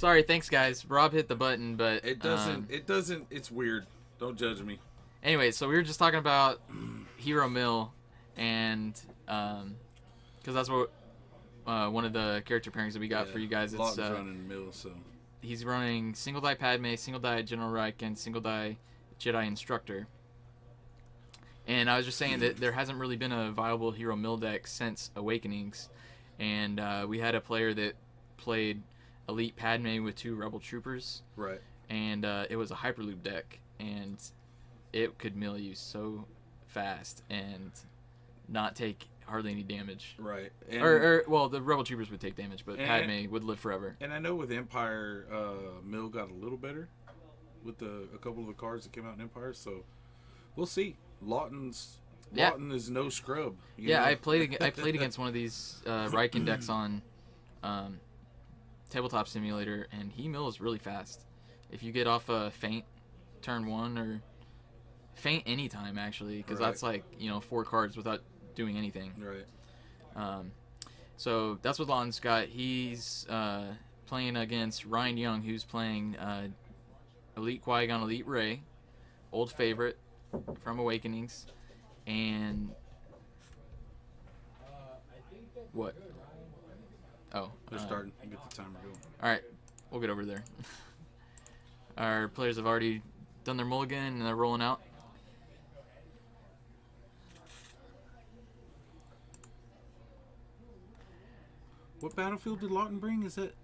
Sorry, thanks guys. Rob hit the button, but It doesn't. It doesn't. It's weird. Don't judge me. Anyway, so we were just talking about Hero Mill, and because that's what one of the character pairings that we got for you guys. It's Lawton's running Mill, so he's running single die Padme, single die General Rieekan, single die Jedi Instructor. And I was just saying that there hasn't really been a viable Hero Mill deck since Awakenings, and we had a player that played Elite Padme with 2 Rebel Troopers, right, and it was a Hyperloop deck, and it could mill you so fast and not take hardly any damage. right. Well, the Rebel Troopers would take damage, but Padme would live forever. And I know with Empire, Mill got a little better with a couple of the cards that came out in Empire, so we'll see. Lawton is no scrub. Yeah, I played against one of these Rieekan decks on Tabletop Simulator, and he mills really fast. If you get off a feint turn 1 or feint anytime actually, because that's like 4 cards without doing anything. Right. So that's what Lawton's got. He's playing against Ryan Young, who's playing Elite Qui-Gon, Elite Rey, old favorite from Awakenings, and what? Oh, they're starting to get the timer going. All right, we'll get over there. Our players have already done their mulligan and they're rolling out. What battlefield did Lawton bring? Is it?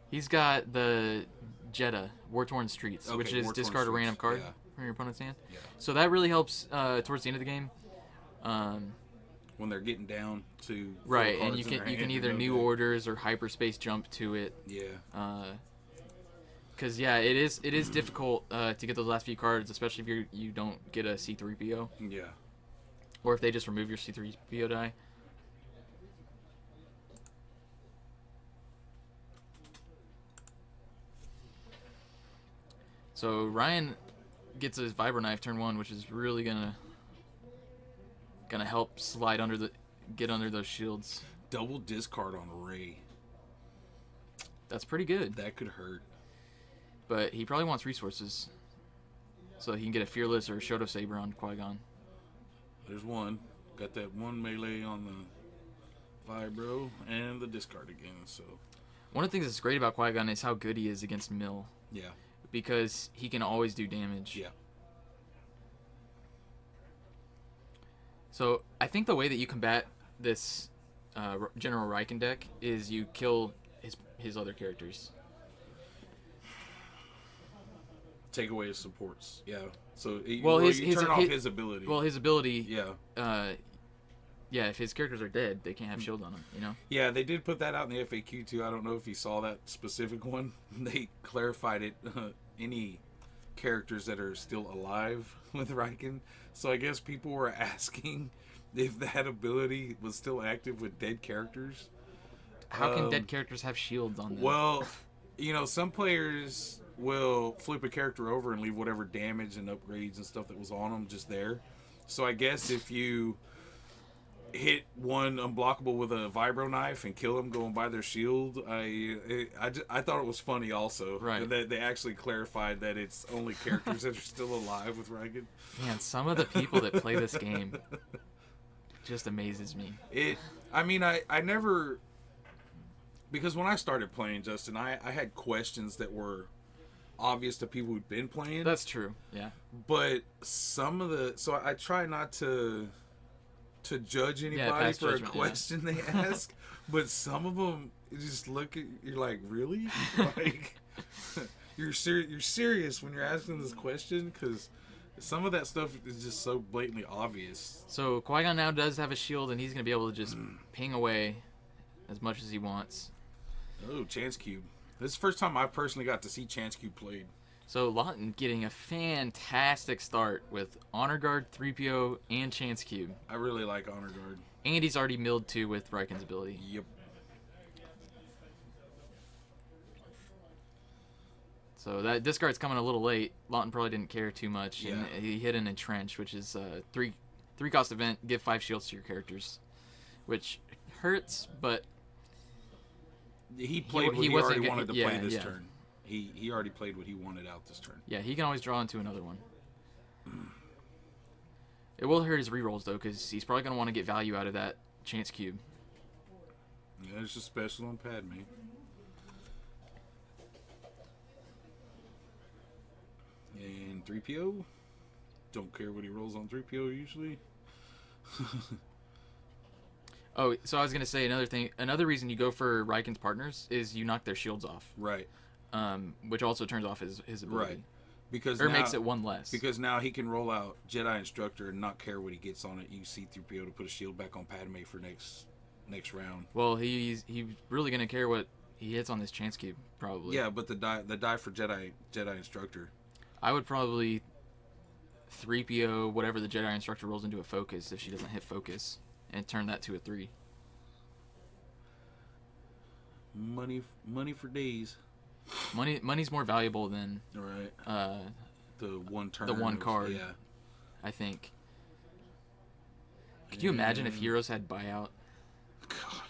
He's got the Jeddah, War-Torn Streets, which is War-Torn discard a random Streets, card from your opponent's hand. Yeah. So that really helps towards the end of the game. When they're getting down to right, and you can either new orders or hyperspace jump to it. Yeah. Because it is difficult to get those last few cards, especially if you don't get a C3PO. Yeah. Or if they just remove your C3PO die. So Ryan gets his Vibro Knife turn 1, which is really gonna help get under those shields. Double discard on Rey. That's pretty good. That could hurt. But he probably wants resources, so he can get a Fearless or a Shoto Saber on Qui-Gon. There's one. Got that one melee on the Vibro and the discard again. So one of the things that's great about Qui-Gon is how good he is against Mill. Yeah. Because he can always do damage. Yeah. So I think the way that you combat this General Rieekan deck is you kill his other characters. Take away his supports. Yeah. So you turn off his ability. Well, his ability. Yeah. Yeah, if his characters are dead, they can't have shield on them, Yeah, they did put that out in the FAQ too. I don't know if you saw that specific one. They clarified it. Any characters that are still alive with Rieekan. So I guess people were asking if that ability was still active with dead characters. How can dead characters have shields on them? Well, some players will flip a character over and leave whatever damage and upgrades and stuff that was on them just there. So I guess if you hit one unblockable with a Vibro Knife and kill them going by their shield, I thought it was funny also. Right. That they actually clarified that it's only characters that are still alive with Rieekan. Man, some of the people that play this game just amazes me. I never... Because when I started playing, Justin, I had questions that were obvious to people who'd been playing. That's true, yeah. But some of the... So I try not to judge anybody for a question they ask, but some of them just look at you're like, really? Like, you're serious when you're asking this question? Because some of that stuff is just so blatantly obvious. So Qui-Gon now does have a shield, and he's going to be able to just ping away as much as he wants. Oh, Chance Cube. This is the first time I personally got to see Chance Cube played. So Lawton getting a fantastic start with Honor Guard, 3PO, and Chance Cube. I really like Honor Guard. And he's already milled too with Rieekan's ability. Yep. So that discard's coming a little late. Lawton probably didn't care too much. Yeah. And he hit an Entrench, which is a 3-cost event. Give 5 shields to your characters. Which hurts, but He played what he already wanted to play this yeah. turn. He already played what he wanted out this turn. Yeah, he can always draw into another one. It will hurt his rerolls, though, because he's probably going to want to get value out of that chance cube. Yeah, it's just special on Padme. And 3PO. Don't care what he rolls on 3PO usually. Oh, so I was going to say another reason you go for Rieekan's partners is you knock their shields off. Right. Which also turns off his ability. Right. Because or makes it one less. Because now he can roll out Jedi Instructor and not care what he gets on it. You see 3PO to put a shield back on Padme for next round. Well, he's really going to care what he hits on this chance cube, probably. Yeah, but the die for Jedi Instructor. I would probably 3PO whatever the Jedi Instructor rolls into a focus if she doesn't hit focus, and turn that to a 3. Money for days. Money's more valuable than the one turn. The one card. Yeah. I think. Could you imagine if Heroes had buyout? God.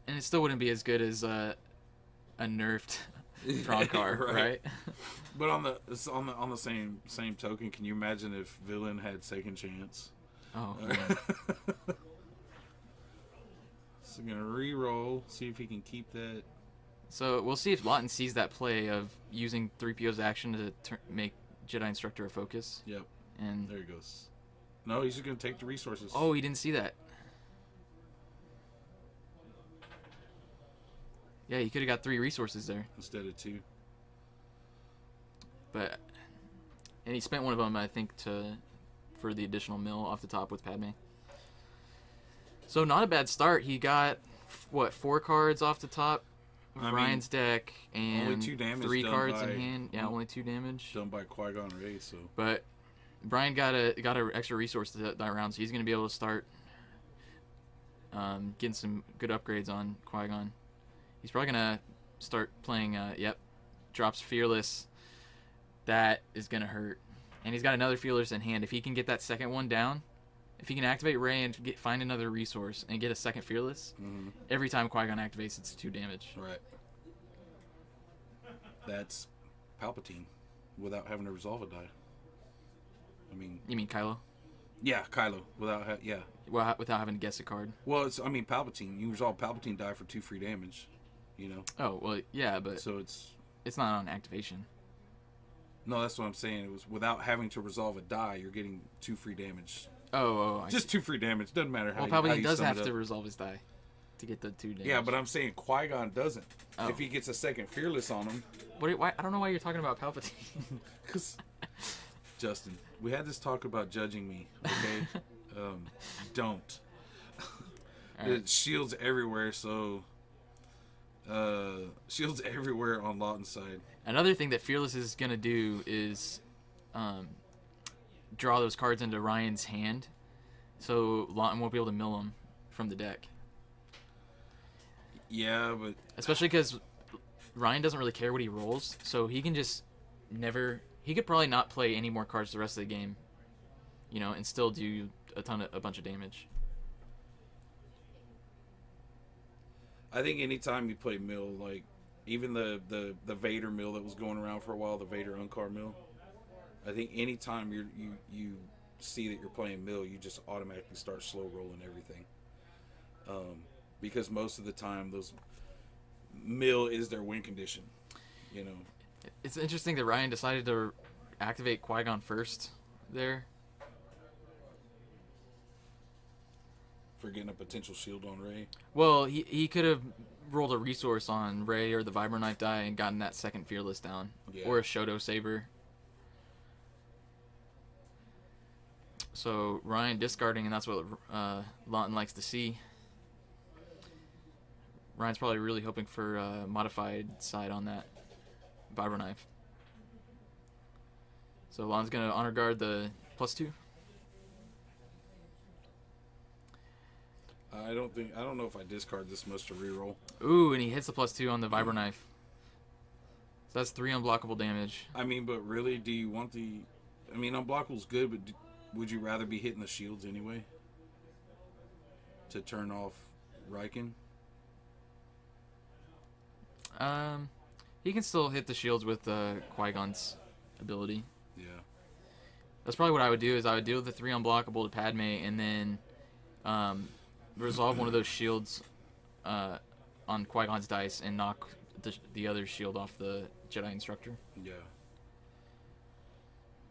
And it still wouldn't be as good as a nerfed Tron card, right? But on the same token, can you imagine if Villain had second chance? Oh. Yeah. So gonna re-roll, see if he can keep that. So we'll see if Lawton sees that play of using 3PO's action to make Jedi Instructor a focus. Yep. And there he goes. No, he's just gonna take the resources. Oh, he didn't see that. Yeah, he could have got 3 resources there instead of 2. And he spent one of them, I think, for the additional mill off the top with Padme. So not a bad start. He got 4 cards off the top of Ryan's deck and only 2 damage 3 cards in hand. Yeah, only 2 damage done by Qui-Gon Rey. So, but Brian got a extra resource that round, so he's gonna be able to start getting some good upgrades on Qui-Gon. He's probably gonna start playing. Drops Fearless. That is gonna hurt, and he's got another Fearless in hand. If he can get that second one down, if he can activate Rey and find another resource and get a second Fearless, every time Qui-Gon activates, it's 2 damage. Right. That's Palpatine without having to resolve a die. I mean. You mean Kylo? Yeah, Kylo without without having to guess a card. Well, Palpatine. You resolve Palpatine die for 2 free damage. You know. Oh well, yeah, but so it's not on activation. No, that's what I'm saying. It was without having to resolve a die, you're getting 2 free damage. I just see. 2 free damage. Doesn't matter how. Well, Palpatine does have to resolve his die to get the 2 damage. Yeah, but I'm saying Qui-Gon doesn't. Oh. If he gets a second Fearless on him. Why? I don't know why you're talking about Palpatine. Because Justin, we had this talk about judging me. Okay, don't. Right. Shields everywhere, so. Shields everywhere on Lawton's side. Another thing that Fearless is going to do is draw those cards into Ryan's hand, so Lawton won't be able to mill them from the deck. Yeah, but... Especially because Ryan doesn't really care what he rolls, so he can just never... He could probably not play any more cards the rest of the game, and still do a bunch of damage. I think anytime you play mill, like even the Vader mill that was going around for a while, the Vader Unkar mill, I think anytime you see that you're playing mill, you just automatically start slow rolling everything. Because most of the time those mill is their win condition, It's interesting that Ryan decided to activate Qui-Gon first there. For getting a potential shield on Rey. Well, he could have rolled a resource on Rey or the Vibro Knife die and gotten that second Fearless down. Yeah. Or a Shoto Saber. So Ryan discarding, and that's what Lawton likes to see. Ryan's probably really hoping for a modified side on that Vibro Knife. So Lawton's going to honor guard the +2. I don't know if I discard this much to reroll. Ooh, and he hits the +2 on the Vibro Knife. So that's 3 unblockable damage. I mean, but really, do you want the... I mean, unblockable's good, but would you rather be hitting the shields anyway? To turn off Rieekan? He can still hit the shields with Qui-Gon's ability. Yeah. That's probably what I would do. Is I would deal the 3 unblockable to Padme, and then resolve one of those shields on Qui-Gon's dice and knock the other shield off the Jedi Instructor. Yeah.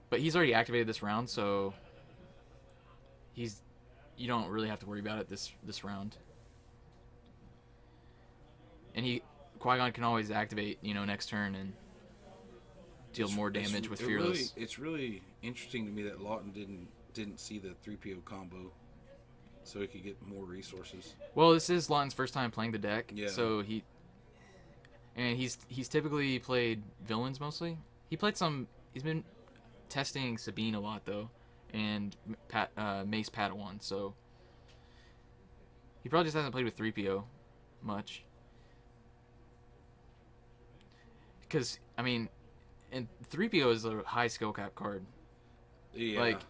But he's already activated this round, so you don't really have to worry about it this round. And Qui-Gon can always activate, next turn and deal more damage with Fearless. It's really interesting to me that Lawton didn't see the 3PO combo, so he could get more resources. Well, this is Lawton's first time playing the deck, yeah. So he's typically played villains mostly. He's been testing Sabine a lot though, and Mace Padawan, so he probably just hasn't played with 3PO much. Because, and 3PO is a high skill cap card. Yeah. Like,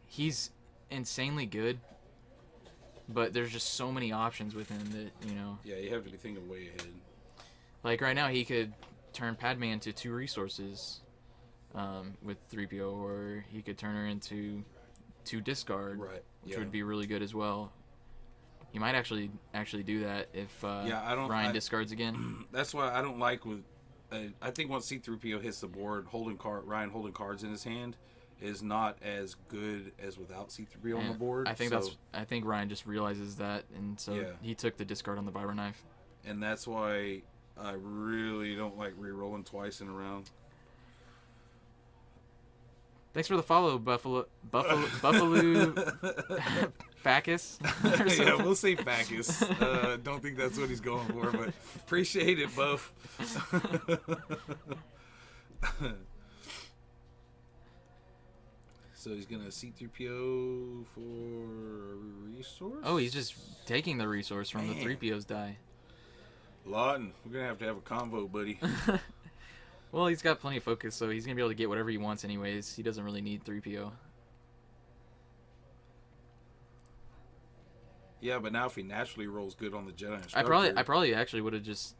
he's insanely good, but there's just so many options with him that, Yeah, you have to be thinking way ahead. Like, right now, he could turn Padme into 2 resources with 3PO, or he could turn her into 2 discard, right? Which would be really good as well. He might actually do that if Ryan discards again. That's why I don't like with. I think once C-3PO hits the board, Ryan holding cards in his hand is not as good as without C-3PO on the board. I think Ryan just realizes that, and so he took the discard on the vibro knife. And that's why I really don't like re-rolling twice in a round. Thanks for the follow, Buffalo Bacchus. Yeah, we'll say Bacchus. Don't think that's what he's going for, but appreciate it, Buff. So he's gonna C-3PO for a resource. Oh, he's just taking the resource from the 3PO's die. Lawton, we're gonna have to have a convo, buddy. Well, he's got plenty of focus, so he's gonna be able to get whatever he wants anyways. He doesn't really need 3PO. Yeah, but now if he naturally rolls good on the Jedi Instructor, I probably actually would have just.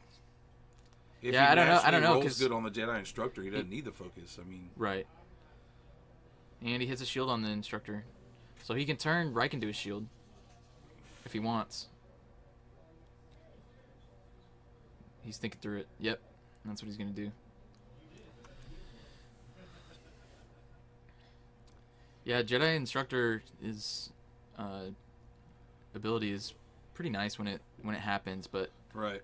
I don't know. Rolls good on the Jedi Instructor, he doesn't need the focus. Right. And he hits a shield on the Instructor, so he can turn Rieekan into a shield if he wants. He's thinking through it. Yep, that's what he's gonna do. Yeah, Jedi Instructor is ability is pretty nice when it happens, but right.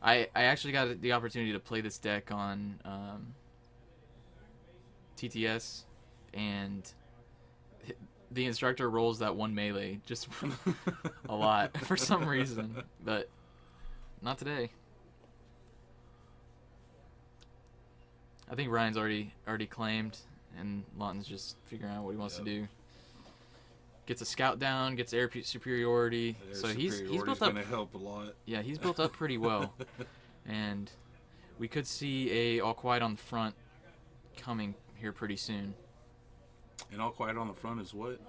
I actually got the opportunity to play this deck on TTS, and the Instructor rolls that 1 melee just a lot for some reason, but not today. I think Ryan's already claimed, and Lawton's just figuring out what he wants to do. Gets a scout down, gets air superiority, so he's built up. Gonna help a lot. Yeah, he's built up pretty well, and we could see a All Quiet on the front coming here pretty soon. And All Quiet on the front is what?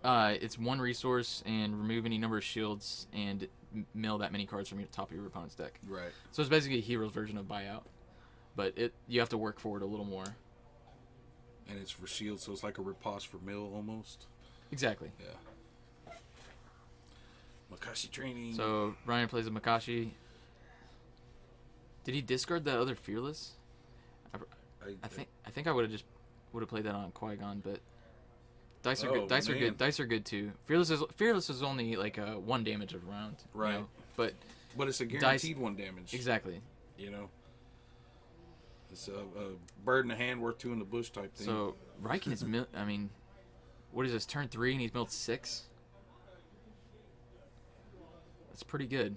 It's 1 resource and remove any number of shields and mill that many cards from your top of your opponent's deck. Right. So it's basically a hero's version of buyout, but you have to work for it a little more. And it's for shield, so it's like a riposte for mill almost. Exactly. Yeah. Makashi training. So Ryan plays a Makashi. Did he discard that other Fearless? I think I would have played that on Qui-Gon, but dice are good. Dice are good. Dice are good too. Fearless is only like 1 damage a round. Right. But it's a guaranteed 1 damage. Exactly. It's a bird in the hand worth 2 in the bush type thing. So Rieekan is what is this, turn 3 and he's milled 6? That's pretty good.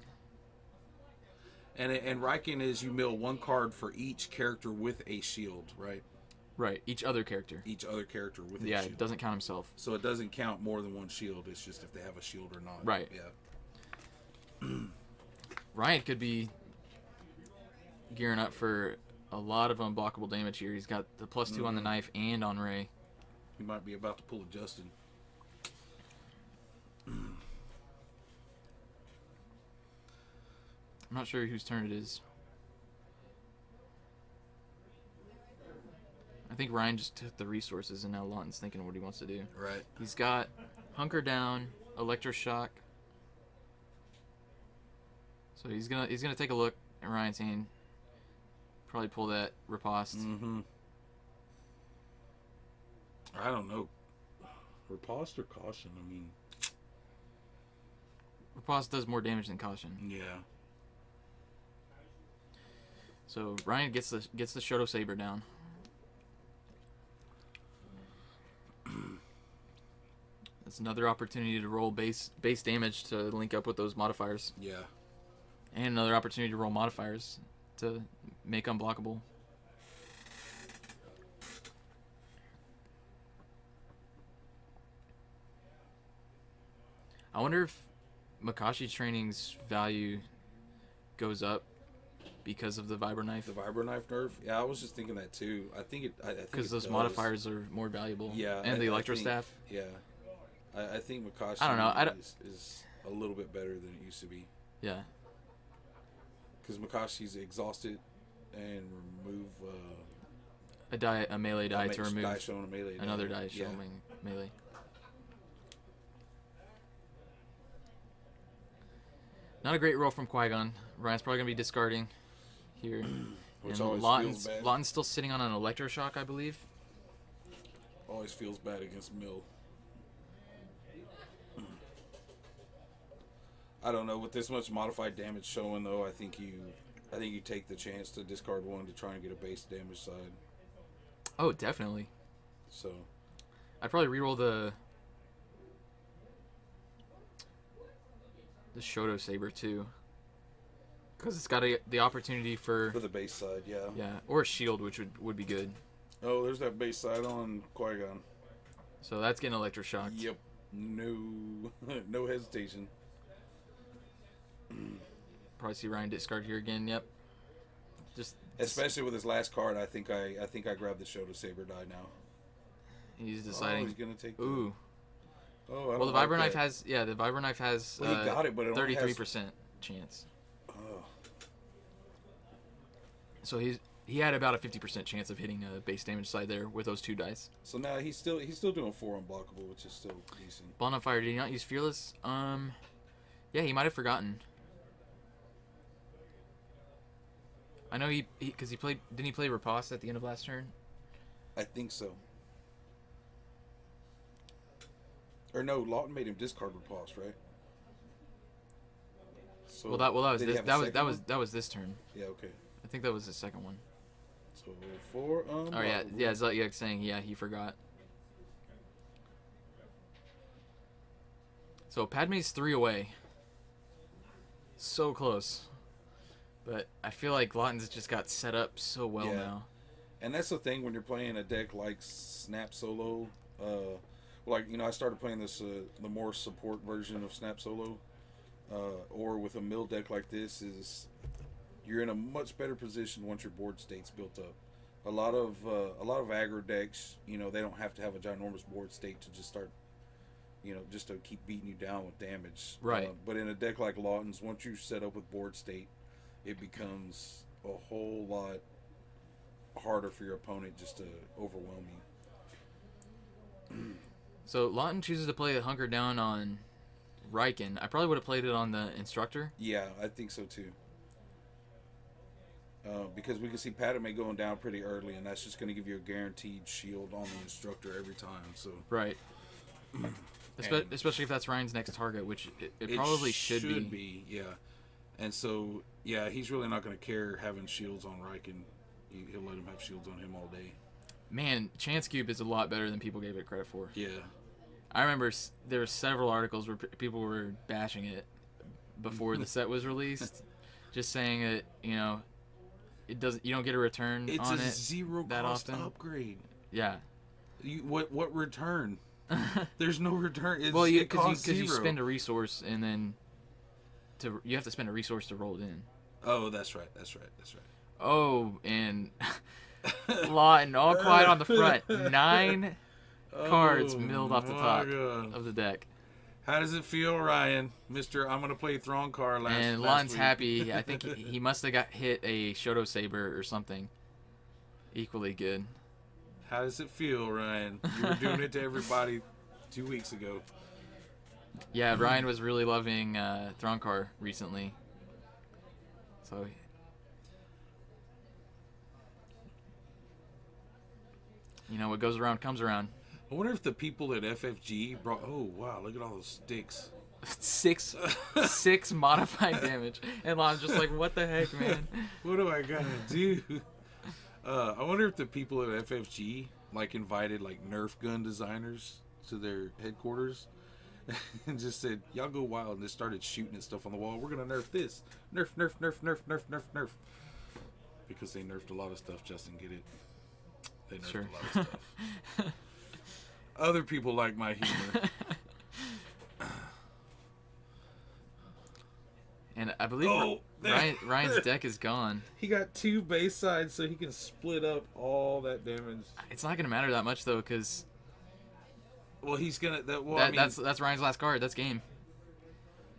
And Rieekan is you mill 1 card for each character with a shield, right? Right. Each other character with a shield. Yeah, it doesn't count himself. So it doesn't count more than 1 shield. It's just if they have a shield or not. Right. Yeah. Ryan could be gearing up for a lot of unblockable damage here. He's got the +2 on the knife and on Rey. He might be about to pull a Justin. I'm not sure whose turn it is. I think Ryan just took the resources, and now Lawton's thinking what he wants to do. Right. He's got Hunker Down, Electroshock. So he's gonna take a look at Ryan's hand. Probably pull that Riposte. Mm-hmm. I don't know. Riposte or Caution? I mean, Riposte does more damage than Caution. yeah. So Ryan gets the Shoto Saber down. That's another opportunity to roll base damage to link up with those modifiers. Yeah. And another opportunity to roll modifiers to make unblockable. I wonder if Makashi Training's value goes up because of the Vibro Knife. The Vibro Knife nerf? Yeah, I was just thinking that too. I think because those modifiers are more valuable. Yeah. And the Electro Staff. Yeah. I think Makashi I don't know. is a little bit better than it used to be. Yeah. Because Makashi's exhausted and remove a melee die to remove die showing a melee another die showing melee. Not a great roll from Qui-Gon. Ryan's probably going to be discarding here. Which and always feels bad. Lawton's still sitting on an Electroshock, I believe. Always feels bad against Mill. I don't know, with this much modified damage showing though, I think you take the chance to discard one to try and get a base damage side. Oh, definitely. So I'd probably reroll the Shoto Saber too, because it's got the opportunity for the base side, yeah. Yeah, or a shield, which would be good. Oh, there's that base side on Qui-Gon. So that's getting Electroshocked. Yep. No hesitation. Probably see Ryan discard here again. Yep. Especially with his last card, I think I grabbed the Shoto Saber die now. He's deciding. Oh, he's gonna take. Ooh. Oh, I well, the like Vibro Knife that. has the Vibro Knife has Well, he got it, but it only 33% chance. Oh. So he had about a 50% chance of hitting a base damage side there with those two dice. So now he's still doing 4 unblockable, which is still decent. Ball on Fire, did he not use Fearless? Yeah, he might have forgotten. I know because he played. Didn't he play Riposte at the end of last turn? I think so. Or no, Lawton made him discard Riposte, right? So that was did he this, have a that was second one? this turn. Yeah, okay. I think that was the second one. So 4 unblockable. Oh yeah. Zelyek saying he forgot. So Padme's 3 away. So close. But I feel like Lawton's just got set up so well now. And that's the thing when you're playing a deck like Snap Solo. I started playing this the more support version of Snap Solo, or with a mill deck like this, is you're in a much better position once your board state's built up. A lot of aggro decks, they don't have to have a ginormous board state to just start, just to keep beating you down with damage. Right. But in a deck like Lawton's, once you set up with board state, it becomes a whole lot harder for your opponent just to overwhelm you. So Lawton chooses to play a Hunker Down on Rieekan. I probably would have played it on the Instructor. Yeah, I think so too. Because we can see Padme going down pretty early, and that's just going to give you a guaranteed shield on the Instructor every time. So right. Especially if that's Ryan's next target, which it probably should be. Yeah. And so, yeah, he's really not going to care having shields on Rieekan. He'll let him have shields on him all day. Man, Chance Cube is a lot better than people gave it credit for. Yeah. I remember there were several articles where people were bashing it before the set was released, just saying that you don't get a return on it. It's a zero that cost often. upgrade. Yeah. What return? There's no return. Well, it costs because you zero. spend a resource and then you have to spend a resource to roll it in. Oh, that's right. Oh, and Lawton all quiet on the front. 9 cards milled off the top of the deck. How does it feel, Ryan? Mr. I'm going to play Throncar last And last Lon's week. happy. I think he must have got hit a Shoto Saber or something. Equally good. How does it feel, Ryan? You were doing it to everybody 2 weeks ago. Yeah, Ryan was really loving Throncar recently. So, you know, what goes around comes around. I wonder if the people at FFG brought... Oh, wow, look at all those sticks. six modified damage. And Lon's just like, what the heck, man? What do I gotta do? I wonder if the people at FFG, like, invited, like, Nerf gun designers to their headquarters and just said, y'all go wild, and just started shooting at stuff on the wall. We're gonna nerf this. Nerf, nerf, nerf, nerf, nerf, nerf, nerf. Because they nerfed a lot of stuff, Justin, get it? They nerfed a lot of stuff. Other people like my humor. And I believe Ryan's deck is gone. He got 2 base sides so he can split up all that damage. It's not going to matter that much, though, because... Well, he's going to... That's Ryan's last card. That's game.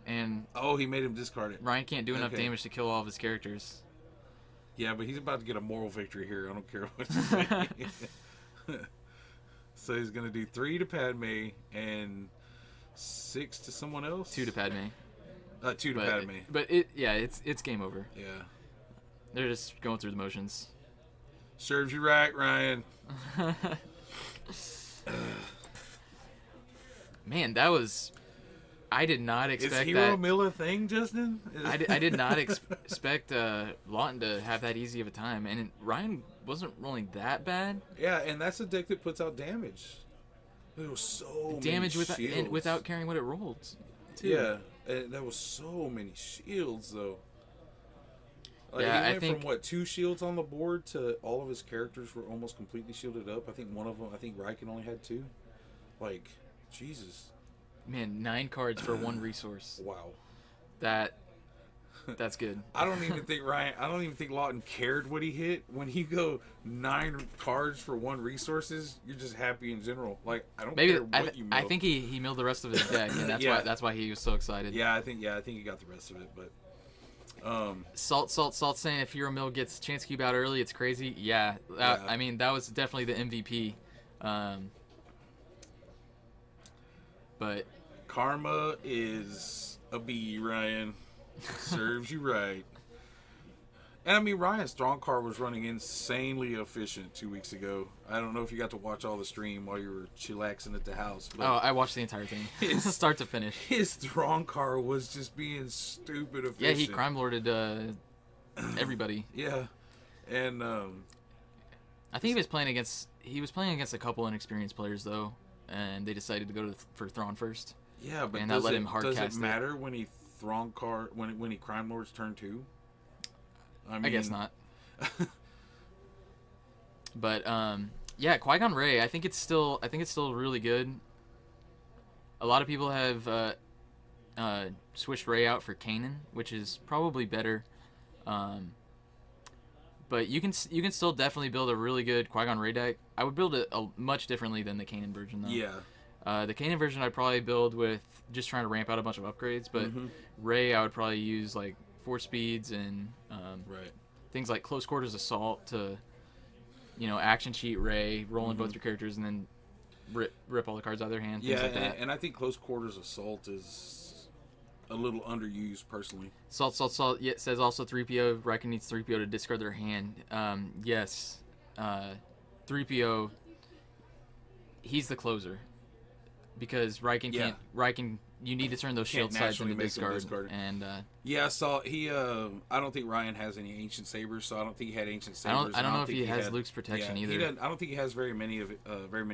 And... Oh, he made him discard it. Ryan can't do enough damage to kill all of his characters. Yeah, but he's about to get a moral victory here. I don't care what you say. So he's going to do 3 to Padme and 6 to someone else? 2 to Padme. 2 to Padme. But it's game over. Yeah. They're just going through the motions. Serves you right, Ryan. Man, that was... I did not expect that. Is Hero Mill a thing, Justin? I did not expect Lawton to have that easy of a time. And Ryan wasn't rolling that bad. Yeah, and that's a deck that puts out damage. There was so damage many shields. without caring what it rolled. Too. Yeah, and there was so many shields, though. Like, yeah, he went from, what, 2 shields on the board to all of his characters were almost completely shielded up. I think one of them, Rieekan only had 2. Like, Jesus. Man, 9 cards for 1 resource. Wow. That's good. I don't even think Lawton cared what he hit. When you go 9 cards for 1 resources, you're just happy in general. Like, I don't care what you milled. I think he milled the rest of his deck, and that's why he was so excited. Yeah, I think he got the rest of it, but Salt saying if Hero Mill gets Chance Cube out early, it's crazy. Yeah. I mean, that was definitely the MVP. But karma is a B, Ryan. Serves you right. And I mean, Ryan's Throncar was running insanely efficient 2 weeks ago. I don't know if you got to watch all the stream while you were chillaxing at the house. But I watched the entire thing, start to finish. His Throncar was just being stupid efficient. Yeah, he crime lorded everybody. Yeah, and I think he was playing against a couple inexperienced players though, and they decided to go for Thrawn first. Yeah, but and that let him hard does cast it matter when he Throncar when he crime lords turn 2? I guess not. But yeah, Qui-Gon Rey, I think it's still really good. A lot of people have switched Rey out for Kanan, which is probably better. But you can still definitely build a really good Qui-Gon Rey deck. I would build it much differently than the Kanan version though. Yeah. The Kanan version I'd probably build with just trying to ramp out a bunch of upgrades, but Rey I would probably use like 4 speeds and things like close quarters assault to, action cheat Rey, rolling both your characters, and then rip all the cards out of their hand. Yeah, like that. And I think close quarters assault is a little underused personally. Salt. Yeah, says also 3PO. Rieekan needs 3PO to discard their hand. Yes, 3PO. He's the closer because Rieekan can't. Rieekan. You need to turn those shield sides into discard. And yeah, so he. I don't think Ryan has any ancient sabers, so I don't think he had ancient sabers. I don't know if he has Luke's protection either. I don't think he has very many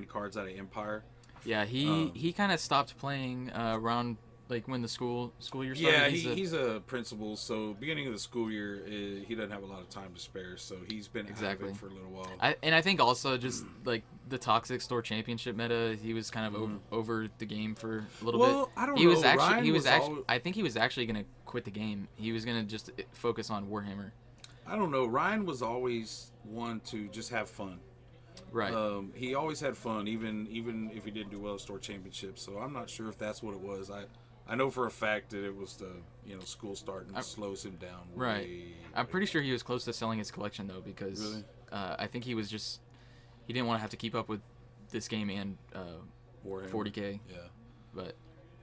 cards out of Empire. Yeah, he kind of stopped playing around like when the school year started. Yeah, he's a principal, so beginning of the school year he doesn't have a lot of time to spare, so he's been out of it for a little while. I think also just like the Toxic Store Championship meta, he was kind of over the game for a little bit. I don't know. I think he was actually going to quit the game. He was going to just focus on Warhammer. I don't know. Ryan was always one to just have fun. Right. He always had fun, even if he didn't do well at store championships. So I'm not sure if that's what it was. I know for a fact that it was the school starting slows him down. Right. I'm pretty sure he was close to selling his collection though, because Really? I think he didn't want to have to keep up with this game and Warhammer. 40K. Yeah. But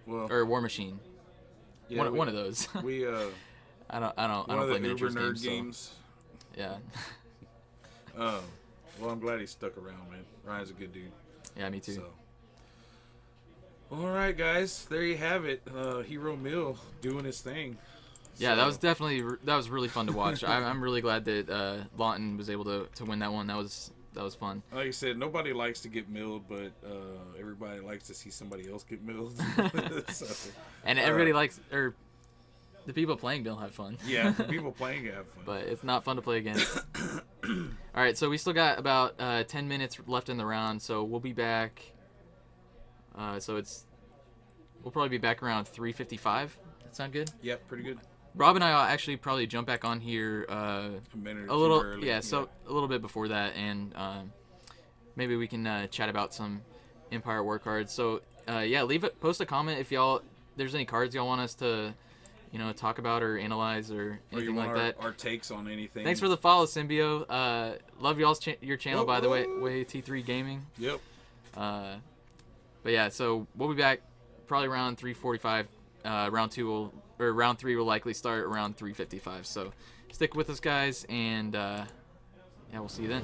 or War Machine. Yeah, one of those. We I don't play miniatures games. So, yeah. Well, I'm glad he stuck around, man. Ryan's a good dude. Yeah, me too. So. All right, guys, there you have it. Hero Mill doing his thing. Yeah, that was really fun to watch. I'm really glad that Lawton was able to win that one. That was fun. Like I said, nobody likes to get milled, but everybody likes to see somebody else get milled. So, and everybody likes, or the people playing Mill have fun. Yeah, the people playing have fun. But it's not fun to play against. All right, so we still got about 10 minutes left in the round, so we'll be back. We'll probably be back around 3:55. That sound good? Yep, pretty good. Rob and I will actually probably jump back on here a minute a little early. Yeah, so a little bit before that, and maybe we can chat about some Empire War cards. So post a comment if there's any cards y'all want us to talk about or analyze or anything like that. Our takes on anything. Thanks for the follow, Symbio. Love your channel, by the way, T3 Gaming. Yep. But yeah, so we'll be back probably around 3:45. Round 3 will likely start around 3:55. So stick with us, guys, and we'll see you then.